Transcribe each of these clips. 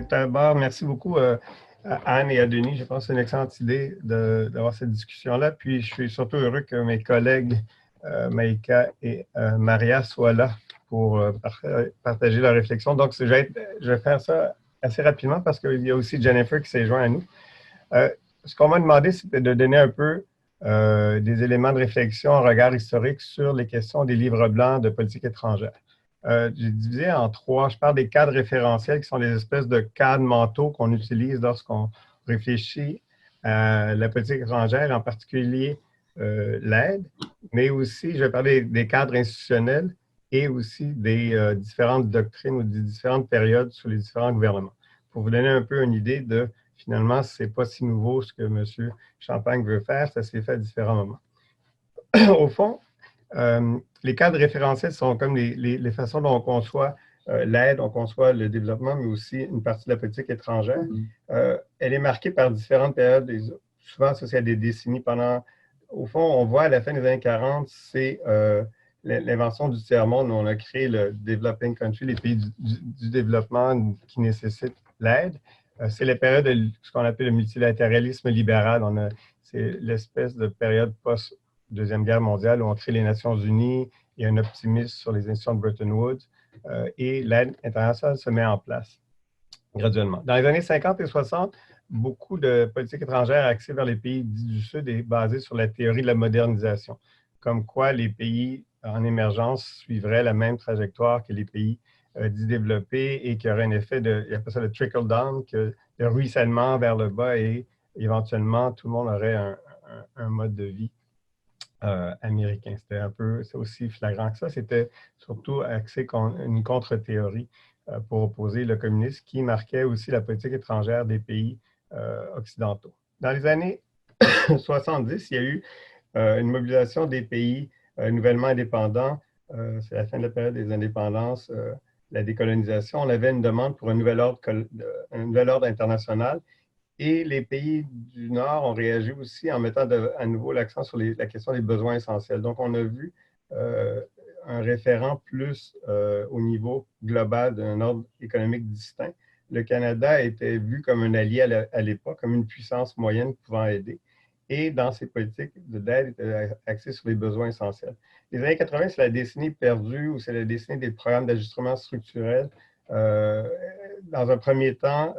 D'abord, merci beaucoup à Anne et à Denis. Je pense que c'est une excellente idée d'avoir cette discussion-là. Puis, je suis surtout heureux que mes collègues Maïka et Maria soient là pour partager leur réflexion. Donc, je vais faire ça assez rapidement parce qu'il y a aussi Jennifer qui s'est joint à nous. Ce qu'on m'a demandé, c'était de donner un peu des éléments de réflexion, un regard historique sur les questions des livres blancs de politique étrangère. J'ai divisé en trois. Je parle des cadres référentiels qui sont des espèces de cadres mentaux qu'on utilise lorsqu'on réfléchit à la politique étrangère, en particulier l'aide, mais aussi, je vais parler des cadres institutionnels et aussi des différentes doctrines ou des différentes périodes sous les différents gouvernements. Pour vous donner un peu une idée de, finalement, ce n'est pas si nouveau ce que M. Champagne veut faire, ça s'est fait à différents moments. Au fond, les cadres référentiels sont comme les façons dont on conçoit l'aide, on conçoit le développement, mais aussi une partie de la politique étrangère. Elle est marquée par différentes périodes, souvent associées à des décennies. Au fond, on voit à la fin des années 40, c'est l'invention du tiers-monde où on a créé le Developing Country, les pays du développement qui nécessitent l'aide. C'est la période de ce qu'on appelle le multilatéralisme libéral. C'est l'espèce de période post-Deuxième Guerre mondiale où on crée les Nations unies, il y a un optimisme sur les institutions de Bretton Woods et l'aide internationale se met en place graduellement. Dans les années 50 et 60, beaucoup de politique étrangère axée vers les pays dits du Sud est basée sur la théorie de la modernisation, comme quoi les pays en émergence suivraient la même trajectoire que les pays dits développés et qu'il y aurait un effet il appelle ça le trickle-down, le ruissellement vers le bas et éventuellement tout le monde aurait un mode de vie américain. C'est aussi flagrant que ça. C'était surtout axé une contre-théorie pour opposer le communisme qui marquait aussi la politique étrangère des pays occidentaux. Dans les années 70, il y a eu une mobilisation des pays nouvellement indépendants. C'est la fin de la période des indépendances, la décolonisation. On avait une demande pour un nouvel ordre international. Et les pays du Nord ont réagi aussi en mettant à nouveau l'accent sur la question des besoins essentiels. Donc, on a vu un référent plus au niveau global d'un ordre économique distinct. Le Canada était vu comme un allié à l'époque, comme une puissance moyenne pouvant aider. Et dans ses politiques d'aide, était axé sur les besoins essentiels. Les années 80, c'est la décennie perdue ou c'est la décennie des programmes d'ajustement structurel. Dans un premier temps,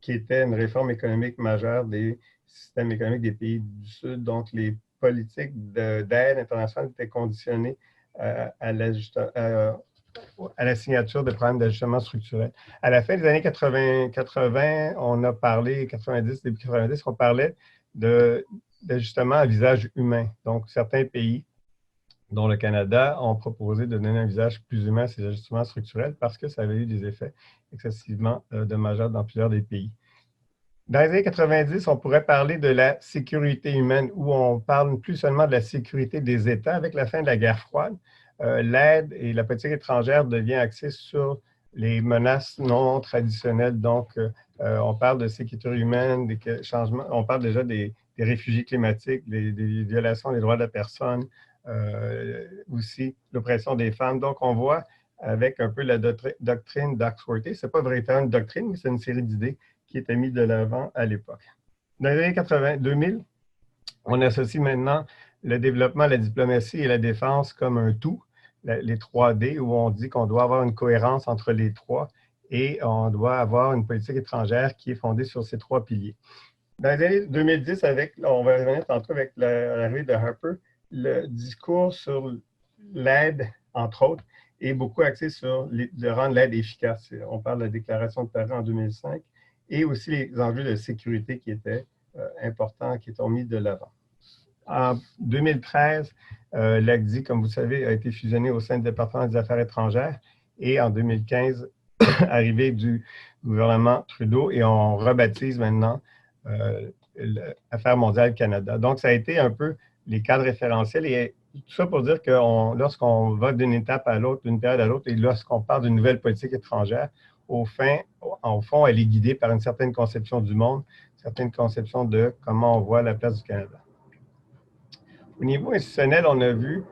qui était une réforme économique majeure des systèmes économiques des pays du Sud. Donc, les politiques d'aide internationale étaient conditionnées à la signature de programmes d'ajustement structurel. À la fin des années 80, on a parlé, 90, début 90, on parlait d'ajustement à visage humain. Donc, certains pays, dont le Canada, ont proposé de donner un visage plus humain à ces ajustements structurels parce que ça avait eu des effets excessivement dommageables dans plusieurs des pays. Dans les années 90, on pourrait parler de la sécurité humaine, où on parle plus seulement de la sécurité des États. Avec la fin de la guerre froide, l'aide et la politique étrangère devient axée sur les menaces non traditionnelles. Donc, on parle de sécurité humaine, des changements, on parle déjà des réfugiés climatiques, des violations des droits de la personne, aussi l'oppression des femmes. Donc, on voit avec un peu la doctrine d'Oxworthy, ce n'est pas véritablement une doctrine, mais c'est une série d'idées qui était mise de l'avant à l'époque. Dans les années 2000, on associe maintenant le développement, la diplomatie et la défense comme un tout, les 3D, où on dit qu'on doit avoir une cohérence entre les trois et on doit avoir une politique étrangère qui est fondée sur ces trois piliers. Dans les années 2010, on va revenir tantôt avec l'arrivée de Harper, le discours sur l'aide, entre autres, est beaucoup axé sur de rendre l'aide efficace. On parle de la déclaration de Paris en 2005 et aussi les enjeux de sécurité qui étaient importants, qui étaient mis de l'avant. En 2013, l'ACDI, comme vous savez, a été fusionné au sein du département des Affaires étrangères et en 2015, arrivée du gouvernement Trudeau et on rebaptise maintenant l'Affaires mondiales Canada. Donc, ça a été un peu les cadres référentiels et tout ça pour dire que lorsqu'on va d'une étape à l'autre, d'une période à l'autre, et lorsqu'on parle d'une nouvelle politique étrangère, au fond, elle est guidée par une certaine conception du monde, une certaine conception de comment on voit la place du Canada. Au niveau institutionnel, on a vu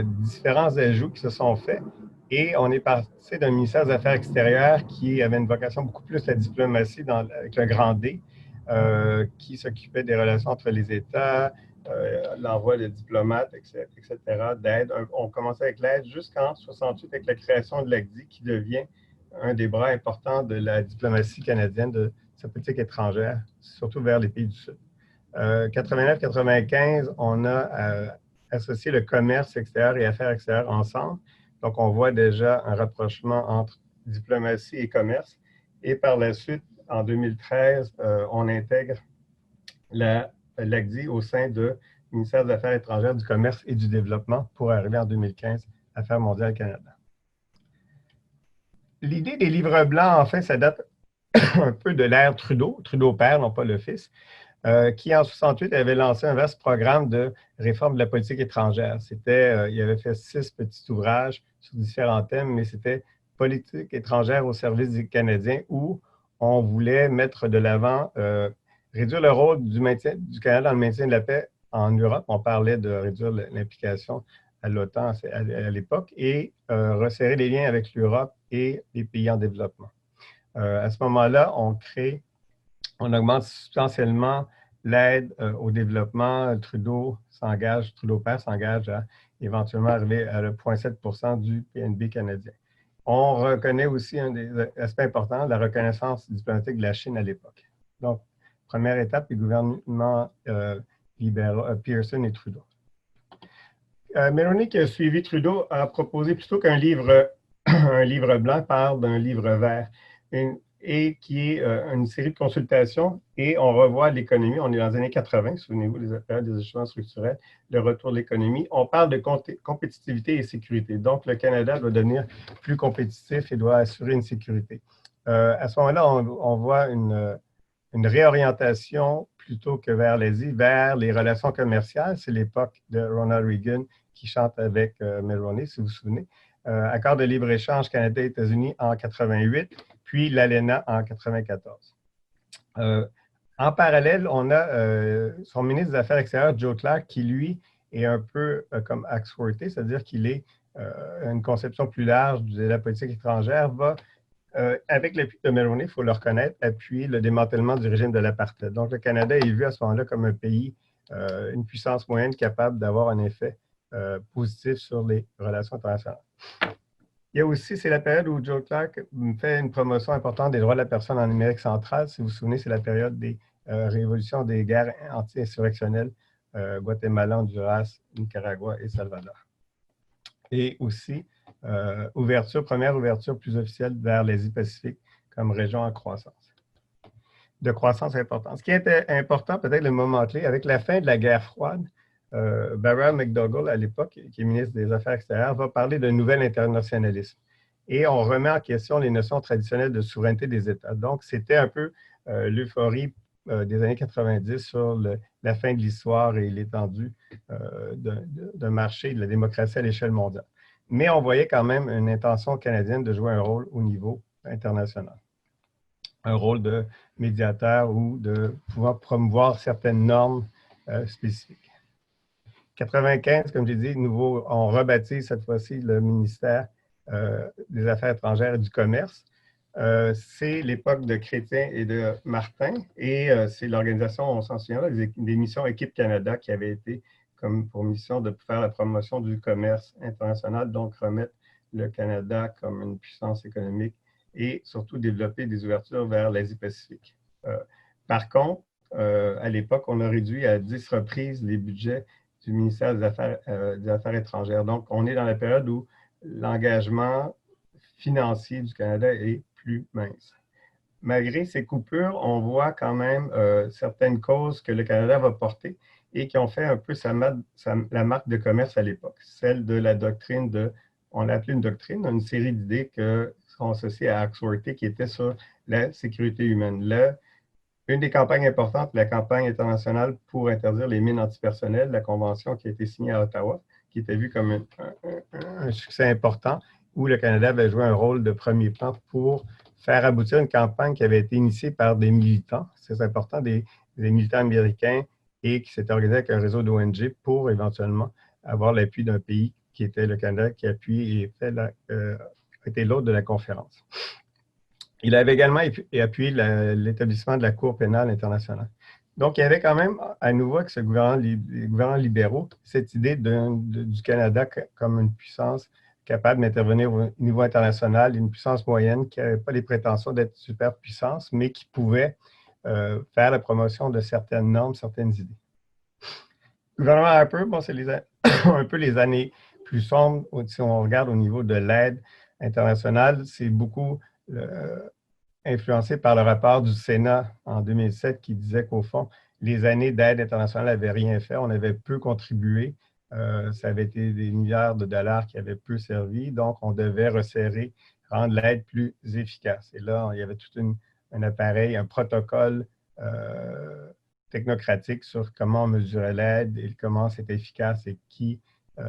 différents ajouts qui se sont faits. Et on est passé d'un ministère des Affaires extérieures qui avait une vocation beaucoup plus la diplomatie avec le grand D, qui s'occupait des relations entre les États, l'envoi de diplomates, etc., d'aide. On commençait avec l'aide jusqu'en 68 avec la création de l'ACDI, qui devient un des bras importants de la diplomatie canadienne, de sa politique étrangère, surtout vers les pays du Sud. 89-95, on a associé le commerce extérieur et affaires extérieures ensemble. Donc, on voit déjà un rapprochement entre diplomatie et commerce. Et par la suite, en 2013, on intègre l'ACDI au sein du ministère des Affaires étrangères, du Commerce et du Développement pour arriver en 2015, Affaires mondiales Canada. L'idée des livres blancs, en fait, ça date un peu de l'ère Trudeau, Trudeau père, non pas le fils, qui en 68 avait lancé un vaste programme de réforme de la politique étrangère. Il avait fait 6 petits ouvrages sur différents thèmes, mais c'était politique étrangère au service des Canadiens où on voulait mettre de l'avant, réduire le rôle du Canada dans le maintien de la paix en Europe. On parlait de réduire l'implication à l'OTAN à l'époque et resserrer les liens avec l'Europe et les pays en développement. À ce moment-là, on augmente substantiellement l'aide au développement. Trudeau père s'engage à éventuellement arriver à le 0,7 % du PNB canadien. On reconnaît aussi un des aspects importants, la reconnaissance diplomatique de la Chine à l'époque. Donc, première étape, les gouvernements Pearson et Trudeau. Mulroney, qui a suivi Trudeau, a proposé plutôt qu'un livre, un livre blanc, parle d'un livre vert. Et qui est une série de consultations, et on revoit l'économie. On est dans les années 80, souvenez-vous, des ajustements structurels, le retour de l'économie. On parle de compétitivité et sécurité. Donc, le Canada doit devenir plus compétitif et doit assurer une sécurité. À ce moment-là, on voit une réorientation plutôt que vers l'Asie, vers les relations commerciales. C'est l'époque de Ronald Reagan qui chante avec Mulroney, si vous vous souvenez. Accord de libre-échange Canada-États-Unis en 88, puis l'ALENA en 94. En parallèle, on a son ministre des Affaires extérieures, Joe Clark, qui, lui, est un peu comme Axworthy, c'est-à-dire qu'il est une conception plus large de la politique étrangère, va, avec l'appui de Mulroney, il faut le reconnaître, appuyer le démantèlement du régime de l'apartheid. Donc, le Canada est vu à ce moment-là comme un pays, une puissance moyenne capable d'avoir un effet positif sur les relations internationales. Il y a aussi, c'est la période où Joe Clark fait une promotion importante des droits de la personne en Amérique centrale. Si vous vous souvenez, c'est la période des révolutions, des guerres anti-insurrectionnelles, Guatemala, Honduras, Nicaragua et Salvador. Et aussi, première ouverture plus officielle vers l'Asie-Pacifique comme région en croissance. De croissance importante. Ce qui était important, peut-être le moment clé, avec la fin de la guerre froide, Barra McDougall, à l'époque, qui est ministre des Affaires extérieures, va parler d'un nouvel internationalisme. Et on remet en question les notions traditionnelles de souveraineté des États. Donc, c'était un peu l'euphorie des années 90 sur la fin de l'histoire et l'étendue d'un marché de la démocratie à l'échelle mondiale. Mais on voyait quand même une intention canadienne de jouer un rôle au niveau international. Un rôle de médiateur ou de pouvoir promouvoir certaines normes spécifiques. 95, comme j'ai dit, on rebaptise cette fois-ci le ministère des Affaires étrangères et du Commerce. C'est l'époque de Chrétien et de Martin, et c'est l'organisation, on s'en souvient, des missions Équipe Canada qui avait été comme pour mission de faire la promotion du commerce international, donc remettre le Canada comme une puissance économique et surtout développer des ouvertures vers l'Asie-Pacifique. Par contre, à l'époque, on a réduit à 10 reprises les budgets du ministère des Affaires étrangères. Donc, on est dans la période où l'engagement financier du Canada est plus mince. Malgré ces coupures, on voit quand même certaines causes que le Canada va porter et qui ont fait un peu la marque de commerce à l'époque, celle de la doctrine on l'a appelé une doctrine, une série d'idées qui sont associées à Axworthy qui était sur la sécurité humaine. Une des campagnes importantes, la campagne internationale pour interdire les mines antipersonnelles, la convention qui a été signée à Ottawa, qui était vue comme un succès important, où le Canada avait joué un rôle de premier plan pour faire aboutir une campagne qui avait été initiée par des militants, c'est important, des militants américains, et qui s'était organisé avec un réseau d'ONG pour éventuellement avoir l'appui d'un pays qui était le Canada qui appuie et était l'hôte de la conférence. Il avait également appuyé l'établissement de la Cour pénale internationale. Donc, il y avait quand même, à nouveau, avec les gouvernements libéraux, cette idée du Canada comme une puissance capable d'intervenir au niveau international, une puissance moyenne qui n'avait pas les prétentions d'être superpuissance, mais qui pouvait faire la promotion de certaines normes, certaines idées. Le gouvernement Harper, bon, c'est un peu les années plus sombres, si on regarde au niveau de l'aide internationale, c'est beaucoup influencé par le rapport du Sénat en 2007 qui disait qu'au fond, les années d'aide internationale n'avaient rien fait, on avait peu contribué, ça avait été des milliards de dollars qui avaient peu servi, donc on devait resserrer, rendre l'aide plus efficace. Et là, il y avait tout un appareil, un protocole technocratique sur comment on mesurait l'aide et comment c'était efficace et qui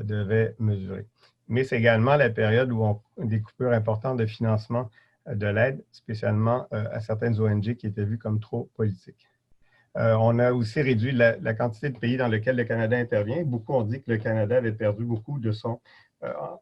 devait mesurer. Mais c'est également la période où on a des coupures importantes de financement de l'aide, spécialement à certaines ONG qui étaient vues comme trop politiques. On a aussi réduit la quantité de pays dans lesquels le Canada intervient. Beaucoup ont dit que le Canada avait perdu beaucoup de son...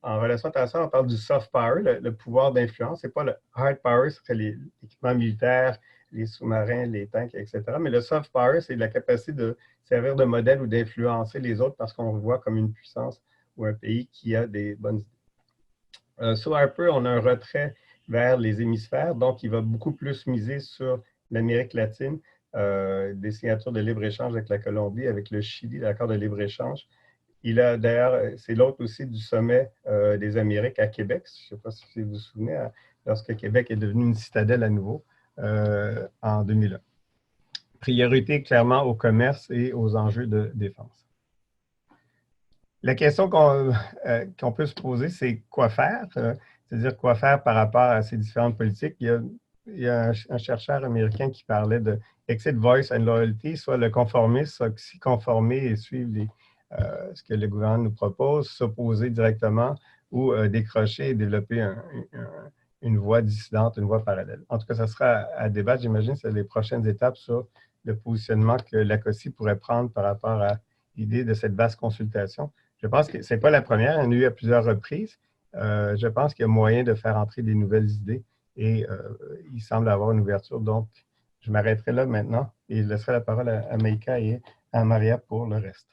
en relation internationale, on parle du soft power, le pouvoir d'influence. Ce n'est pas le hard power, ce serait l'équipement militaire, les sous-marins, les tanks, etc. Mais le soft power, c'est la capacité de servir de modèle ou d'influencer les autres parce qu'on le voit comme une puissance ou un pays qui a des bonnes idées. Sous Harper, on a un retrait vers les hémisphères, donc il va beaucoup plus miser sur l'Amérique latine, des signatures de libre-échange avec la Colombie, avec le Chili, l'accord de libre-échange. Il a d'ailleurs, c'est l'autre aussi du sommet des Amériques à Québec, je ne sais pas si vous vous souvenez, lorsque Québec est devenu une citadelle à nouveau en 2001. Priorité clairement au commerce et aux enjeux de défense. La question qu'on peut se poser, c'est quoi faire? C'est-à-dire quoi faire par rapport à ces différentes politiques. Il y a un chercheur américain qui parlait de exit voice and loyalty, soit le conformisme, soit s'y conformer et suivre ce que le gouvernement nous propose, s'opposer directement ou décrocher et développer une voie dissidente, une voie parallèle. En tout cas, ça sera à débattre, j'imagine, c'est les prochaines étapes sur le positionnement que l'ACOSI pourrait prendre par rapport à l'idée de cette vaste consultation. Je pense que ce n'est pas la première, il y en a eu à plusieurs reprises. Je pense qu'il y a moyen de faire entrer des nouvelles idées et il semble avoir une ouverture. Donc, je m'arrêterai là maintenant et je laisserai la parole à Maïka et à Maria pour le reste.